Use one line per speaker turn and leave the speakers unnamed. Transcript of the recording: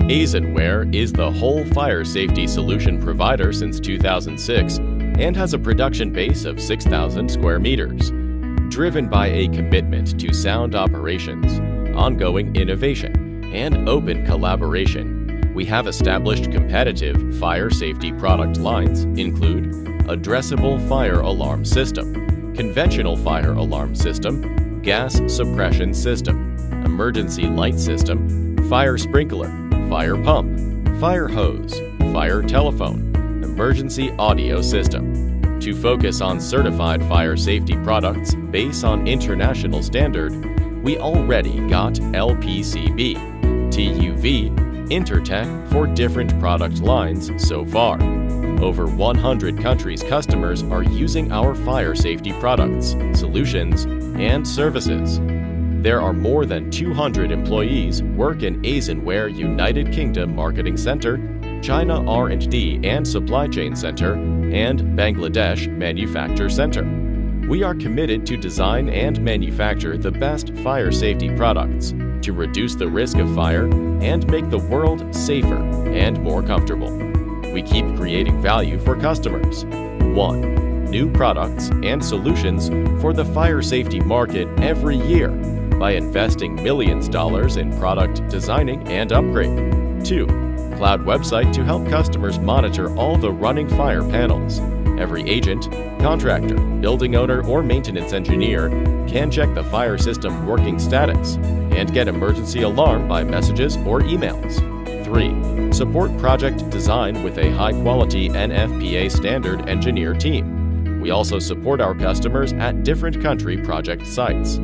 ASENWARE is the whole fire safety solution provider since 2006 and has a production base of 6,000 square meters. Driven by a commitment to sound operations, ongoing innovation, and open collaboration, we have established competitive fire safety product lines include addressable fire alarm system, conventional fire alarm system, gas suppression system, emergency light system, fire sprinkler, fire pump, fire hose, fire telephone, emergency audio system. To focus on certified fire safety products based on international standard, we already got LPCB, TUV, Intertech for different product lines so far. Over 100 countries' customers are using our fire safety products, solutions, and services. There are more than 200 employees work in ASENWARE United Kingdom Marketing Center, China R&D and Supply Chain Center, and Bangladesh Manufacture Center. We are committed to design and manufacture the best fire safety products to reduce the risk of fire and make the world safer and more comfortable. We keep creating value for customers. 1. New products and solutions for the fire safety market every year by investing millions of dollars in product designing and upgrade. 2. Cloud website to help customers monitor all the running fire panels. Every agent, contractor, building owner, or maintenance engineer can check the fire system working status and get emergency alarm by messages or emails. 3. Support project design with a high-quality NFPA standard engineer team. We also support our customers at different country project sites.